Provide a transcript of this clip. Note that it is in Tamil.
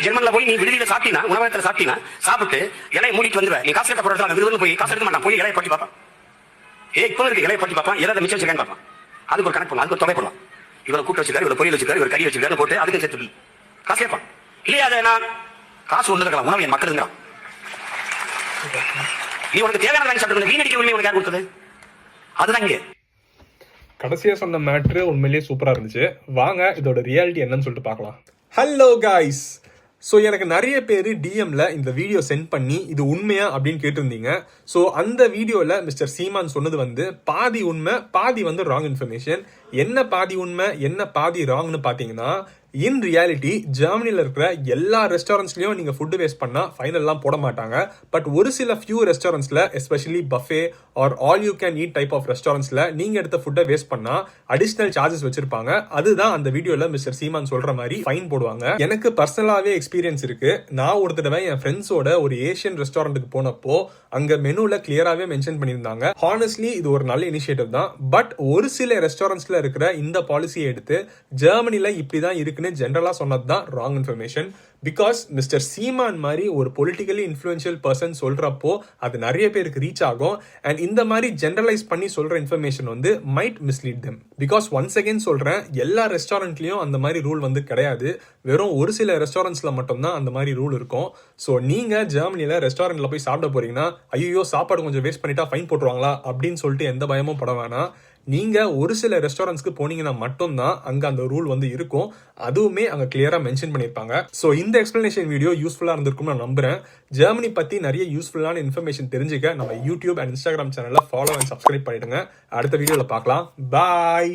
ஜெர்மன்ல போய் நீ விடுதியில சாப்பிட்டீனா, உணவகத்துல சாப்பிட்டீனா, சாப்பிட்டு இலையை மூடிட்டு வந்துருவ. நீ காசு கட்ட போற இடத்துல விருதுன்னு போய் காசு எடுக்க மாட்டான். போய் இலையை பட்டி பார்ப்பான். இப்போ இருக்கு இலையை பட்டி பார்ப்பான். எதை மிச்சம் வச்சிருக்கான்னு பார்ப்பான். அதுக்கு ஒரு கணக்கு பண்ணலாம், அதுக்கு ஒரு தொகை போடலாம். இவரை கூட்டு வச்சிருக்காரு, இவரை பொரியல் வச்சிருக்காரு, இவர் கறி வச்சிருக்காரு போட்டு அதுக்கு சேர்த்து காசு கேட்பான். இல்லையா அதை நான் காசு ஒன்று இருக்கலாம், உணவு என் மக்கள் இருக்கிறான். நீ உனக்கு தேவையான வாங்கி சாப்பிட்டு வீணடிக்க உரிமை உனக்கு யார் கொடுத்தது? அதுதான் இங்கே கடைசியா சொன்ன மேட்ரு உண்மையிலேயே சூப்பரா இருந்துச்சு. வாங்க இதோட ரியாலிட்டி என்னன்னு சொல்லிட்டு பார்க்கலாம். ஹலோ காய்ஸ், ஸோ எனக்கு நிறைய பேர் டிஎம்ல இந்த வீடியோ சென்ட் பண்ணி இது உண்மையா அப்படின்னு கேட்டிருந்தீங்க. ஸோ அந்த வீடியோவில் மிஸ்டர் சீமான் சொன்னது வந்து பாதி உண்மை, பாதி வந்து ராங் இன்ஃபர்மேஷன். என்ன பாதி உண்மை, என்ன பாதி ராங்னு பார்த்தீங்கன்னா, இன் ரியாலிட்டி ஜெர்மனியில் இருக்கிற எல்லா ரெஸ்டாரண்ட்ஸ்லையும் நீங்கள் ஃபுட்டு வேஸ்ட் பண்ணால் ஃபைனல்லாம் போட மாட்டாங்க. பட் ஒரு சில ஃபியூ ரெஸ்டாரண்ட்ஸில், especially buffet or all you can eat type of ரெஸ்டாரண்ட்ஸில் நீங்கள் எடுத்த ஃபுட்டை வேஸ்ட் பண்ணால் அடிஷ்னல் சார்ஜஸ் வச்சிருப்பாங்க. அதுதான் அந்த வீடியோவில் மிஸ்டர் சீமான் சொல்கிற மாதிரி ஃபைன் போடுவாங்க. எனக்கு பர்சனலாகவே எக்ஸ்பீரியன்ஸ் இருக்கு. நான் ஒரு தடவை என் ஃப்ரெண்ட்ஸோட ஒரு ஏஷியன் ரெஸ்டாரண்ட்டுக்கு போனப்போ அங்கே மெனுவில் கிளியராகவே மென்ஷன் பண்ணியிருந்தாங்க. ஹானஸ்ட்லி இது ஒரு நல்ல இனிஷியேட்டிவ் தான். பட் ஒரு சில ரெஸ்டாரண்ட்ஸில் இருக்கிற இந்த பாலிசியை எடுத்து ஜெர்மனியில் இப்படி தான் இருக்கு ஜெனரலா சொன்னதுதான் ராங் இன்ஃபர்மேஷன். பிகாஸ் மிஸ்டர் சீமான் மாதிரி ஒரு பொலிட்டிக்கலி இன்ஃப்ளூயன்ஷியல் பர்சன் சொல்றப்போ அது நிறைய பேருக்கு ரீச் ஆகும். அண்ட் இந்த மாதிரி ஜெனரலைஸ் பண்ணி சொல்ற இன்ஃபர்மேஷன் வந்து might mislead them. Because once again சொல்றேன், எல்லா ரெஸ்டாரண்ட்லயும் அந்த மாதிரி ரூல் வந்து கிடையாது. வெறும் ஒரு சில ரெஸ்டாரண்ட்ஸ்ல மட்டும்தான் அந்த மாதிரி ரூல் இருக்கும். ஸோ நீங்க ஜெர்மனில ரெஸ்டாரண்ட்ல போய் சாப்பிட போறீங்கன்னா, ஐயோ சாப்பாடு கொஞ்சம் வேஸ்ட் பண்ணிட்டா ஃபைன் போட்டுருவாங்களா அப்படின்னு சொல்லிட்டு எந்த பயமும் பட வேணாம். நீங்க ஒரு சில ரெஸ்டாரண்ட்ஸ்க்கு போனீங்கன்னா மட்டும்தான் அங்க அந்த ரூல் வந்து இருக்கும். அதுவுமே அங்க கிளியரா மென்ஷன் பண்ணிருப்பாங்க. சோ இந்த எக்ஸ்பிளனேஷன் வீடியோ யூஸ்ஃபுல்லா இருந்திருக்கும் நான் நம்புறேன். ஜெர்மனி பத்தி நிறைய யூஸ்ஃபுல்லான இன்ஃபர்மேஷன் தெரிஞ்சுக்க நம்ம யூடியூப் அண்ட் இன்ஸ்டாகிராம் சேனலை ஃபாலோ அண்ட் சப்ஸ்கிரைப் பண்ணிடுங்க. அடுத்த வீடியோல பார்க்கலாம். பாய்.